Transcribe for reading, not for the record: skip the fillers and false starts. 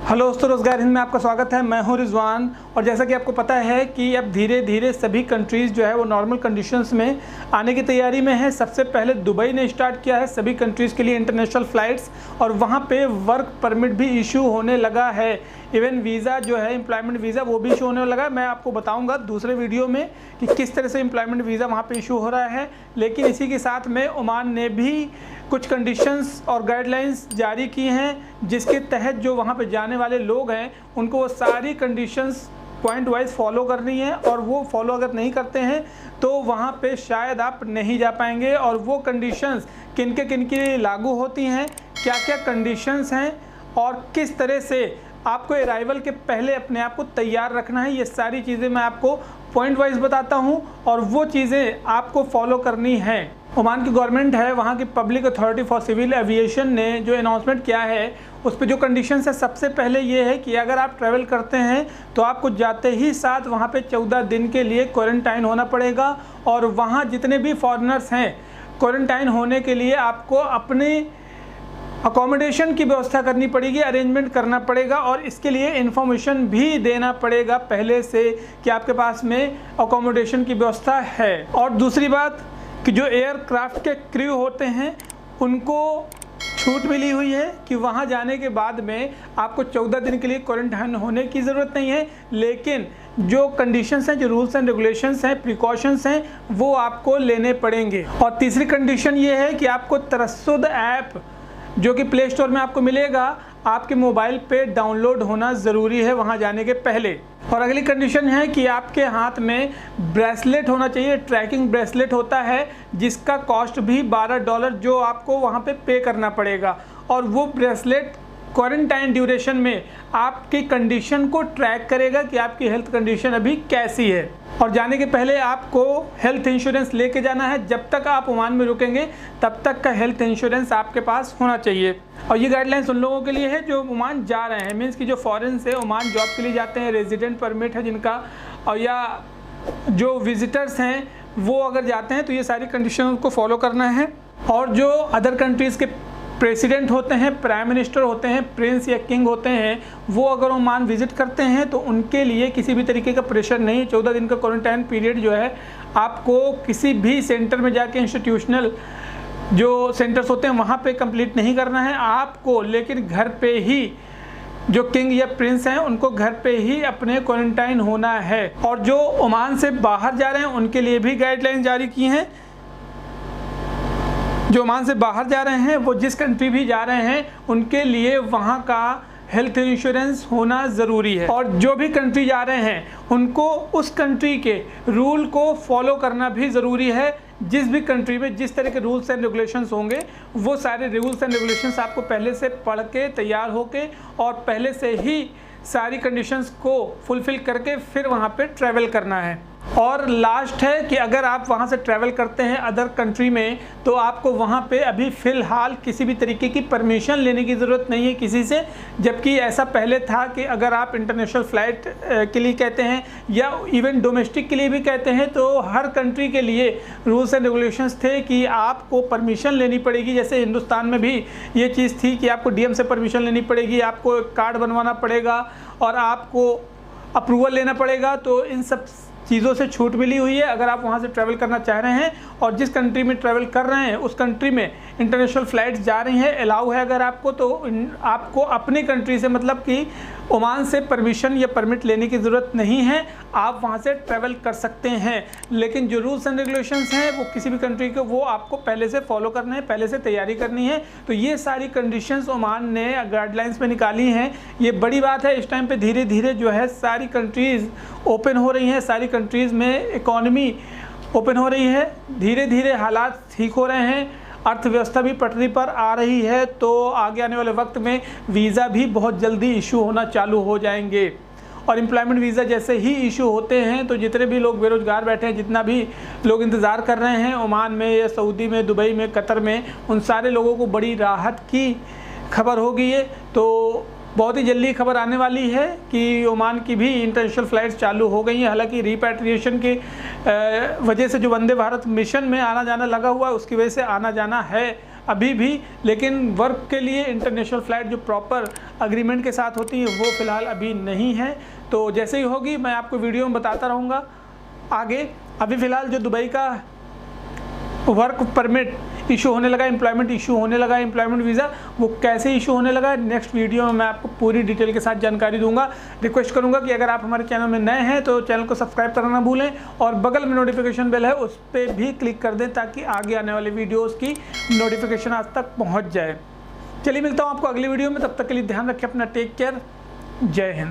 Hello दोस्तों, रोज़गार हिंद में आपका स्वागत है। मैं हूं रिजवान। और जैसा कि आपको पता है कि अब धीरे धीरे सभी कंट्रीज़ जो है वो नॉर्मल कंडीशंस में आने की तैयारी में है। सबसे पहले दुबई ने स्टार्ट किया है सभी कंट्रीज़ के लिए इंटरनेशनल फ़्लाइट्स, और वहां पे वर्क परमिट भी इशू होने लगा है। इवन वीज़ा जो है एम्प्लॉयमेंट वीज़ा वो भी इशू होने लगा है। मैं आपको बताऊँगा दूसरे वीडियो में कि किस तरह से एम्प्लॉयमेंट वीज़ा वहाँ पर इशू हो रहा है। लेकिन इसी के साथ में ओमान ने भी कुछ कंडीशंस और गाइडलाइंस जारी की हैं, जिसके तहत जो वहाँ पे जाने वाले लोग हैं उनको वो सारी कंडीशंस पॉइंट वाइज फॉलो करनी है, और वो फॉलो अगर नहीं करते हैं तो वहाँ पे शायद आप नहीं जा पाएंगे। और वो कंडीशंस किन के लिए लागू होती हैं, क्या क्या कंडीशंस हैं, और किस तरह से आपको अराइवल के पहले अपने आप को तैयार रखना है, ये सारी चीज़ें मैं आपको पॉइंट वाइज बताता हूँ और वो चीज़ें आपको फॉलो करनी है। ओमान की गवर्नमेंट है, वहाँ की public authority for civil aviation ने जो अनाउंसमेंट किया है उस पर जो कंडीशंस है, सबसे पहले ये है कि अगर आप ट्रैवल करते हैं तो आपको जाते ही साथ वहाँ पे 14 दिन के लिए क्वारंटाइन होना पड़ेगा। और वहाँ जितने भी फॉरेनर्स हैं, क्वारंटाइन होने के लिए आपको अपने अकोमोडेशन की व्यवस्था करनी पड़ेगी, अरेंजमेंट करना पड़ेगा, और इसके लिए इन्फॉर्मेशन भी देना पड़ेगा पहले से कि आपके पास में अकोमोडेशन की व्यवस्था है। और दूसरी बात कि जो एयरक्राफ्ट के क्रू होते हैं उनको छूट मिली हुई है कि वहाँ जाने के बाद में आपको 14 दिन के लिए क्वारंटाइन होने की ज़रूरत नहीं है, लेकिन जो कंडीशंस हैं, जो रूल्स एंड रेगुलेशंस हैं, प्रिकॉशंस हैं, वो आपको लेने पड़ेंगे। और तीसरी कंडीशन ये है कि आपको तरस्सुद ऐप जो कि प्ले स्टोर में आपको मिलेगा, आपके मोबाइल पे डाउनलोड होना ज़रूरी है वहाँ जाने के पहले। और अगली कंडीशन है कि आपके हाथ में ब्रेसलेट होना चाहिए, ट्रैकिंग ब्रेसलेट होता है जिसका कॉस्ट भी $12 जो आपको वहाँ पे करना पड़ेगा। और वो ब्रेसलेट क्वारंटाइन ड्यूरेशन में आपकी कंडीशन को ट्रैक करेगा कि आपकी हेल्थ कंडीशन अभी कैसी है। और जाने के पहले आपको हेल्थ इंश्योरेंस लेके जाना है। जब तक आप ओमान में रुकेंगे तब तक का हेल्थ इंश्योरेंस आपके पास होना चाहिए। और ये गाइडलाइंस उन लोगों के लिए है जो ओमान जा रहे हैं, मीन्स कि जो फॉरेन से ओमान जॉब के लिए जाते हैं, रेजिडेंट परमिट है जिनका, और या जो विजिटर्स हैं वो अगर जाते हैं तो ये सारी कंडीशन को फॉलो करना है। और जो अदर कंट्रीज़ के प्रेसिडेंट होते हैं, प्राइम मिनिस्टर होते हैं, प्रिंस या किंग होते हैं, वो अगर ओमान विज़िट करते हैं तो उनके लिए किसी भी तरीके का प्रेशर नहीं। 14 दिन का क्वारंटाइन पीरियड जो है आपको किसी भी सेंटर में जाके, इंस्टीट्यूशनल जो सेंटर्स होते हैं वहाँ पे कंप्लीट नहीं करना है आपको, लेकिन घर पे ही जो किंग या प्रिंस हैं उनको घर पे ही अपने क्वारंटाइन होना है। और जो ओमान से बाहर जा रहे हैं उनके लिए भी गाइडलाइन जारी की हैं। जो ओमान से बाहर जा रहे हैं वो जिस कंट्री भी जा रहे हैं उनके लिए वहाँ का हेल्थ इंश्योरेंस होना ज़रूरी है। और जो भी कंट्री जा रहे हैं उनको उस कंट्री के रूल को फॉलो करना भी ज़रूरी है। जिस भी कंट्री में जिस तरह के रूल्स एंड रेगुलेशंस होंगे वो सारे रूल्स एंड रेगुलेशंस आपको पहले से पढ़ के तैयार होके और पहले से ही सारी कंडीशंस को फुलफ़िल करके फिर वहाँ पे ट्रैवल करना है। और लास्ट है कि अगर आप वहाँ से ट्रैवल करते हैं अदर कंट्री में तो आपको वहाँ पे अभी फ़िलहाल किसी भी तरीके की परमिशन लेने की ज़रूरत नहीं है किसी से। जबकि ऐसा पहले था कि अगर आप इंटरनेशनल फ़्लाइट के लिए कहते हैं या इवन डोमेस्टिक के लिए भी कहते हैं तो हर कंट्री के लिए रूल्स एंड रेगुलेशंस थे कि आपको परमिशन लेनी पड़ेगी। जैसे हिंदुस्तान में भी ये चीज़ थी कि आपको डीएम से परमिशन लेनी पड़ेगी, आपको कार्ड बनवाना पड़ेगा और आपको अप्रूवल लेना पड़ेगा। तो इन सब चीज़ों से छूट मिली हुई है अगर आप वहाँ से ट्रैवल करना चाह रहे हैं और जिस कंट्री में ट्रैवल कर रहे हैं उस कंट्री में इंटरनेशनल फ़्लाइट्स जा रही हैं, अलाउ है अगर आपको, तो आपको अपनी कंट्री से मतलब कि ओमान से परमिशन या परमिट लेने की ज़रूरत नहीं है, आप वहाँ से ट्रैवल कर सकते हैं। लेकिन जो रूल्स एंड रेगुलेशंस हैं वो किसी भी कंट्री के वो आपको पहले से फॉलो करने हैं, पहले से तैयारी करनी है। तो ये सारी कंडीशंस ओमान ने गाइडलाइंस में निकाली हैं। ये बड़ी बात है। इस टाइम पे धीरे धीरे जो है सारी कंट्रीज़ ओपन हो रही हैं, सारी कंट्रीज़ में इकॉनमी ओपन हो रही है, धीरे धीरे हालात ठीक हो रहे हैं, अर्थव्यवस्था भी पटरी पर आ रही है। तो आगे आने वाले वक्त में वीज़ा भी बहुत जल्दी इशू होना चालू हो जाएंगे। और एम्प्लॉयमेंट वीज़ा जैसे ही इशू होते हैं तो जितने भी लोग बेरोज़गार बैठे हैं, जितना भी लोग इंतज़ार कर रहे हैं ओमान में या सऊदी में, दुबई में, कतर में, उन सारे लोगों को बड़ी राहत की खबर होगी। ये तो बहुत ही जल्दी खबर आने वाली है कि ओमान की भी इंटरनेशनल फ़्लाइट्स चालू हो गई हैं। हालांकि रिपैट्रिएशन की वजह से जो वंदे भारत मिशन में आना जाना लगा हुआ है उसकी वजह से आना जाना है अभी भी, लेकिन वर्क के लिए इंटरनेशनल फ़्लाइट जो प्रॉपर अग्रीमेंट के साथ होती है वो फ़िलहाल अभी नहीं है। तो जैसे ही होगी मैं आपको वीडियो में बताता रहूँगा आगे। अभी फ़िलहाल जो दुबई का वर्क परमिट इशू होने लगा, एम्प्लॉयमेंट इशू होने लगा, एम्प्लॉयमेंट वीज़ा, वो कैसे इशू होने लगा नेक्स्ट वीडियो में मैं आपको पूरी डिटेल के साथ जानकारी दूंगा। रिक्वेस्ट करूंगा कि अगर आप हमारे चैनल में नए हैं तो चैनल को सब्सक्राइब करना ना भूलें और बगल में नोटिफिकेशन बेल है उस पर भी क्लिक कर दें ताकि आगे आने वाले वीडियोज़ की नोटिफिकेशन आज तक पहुँच जाए। चलिए मिलता हूँ आपको अगली वीडियो में, तब तक के लिए ध्यान रखें अपना, टेक केयर, जय हिंद।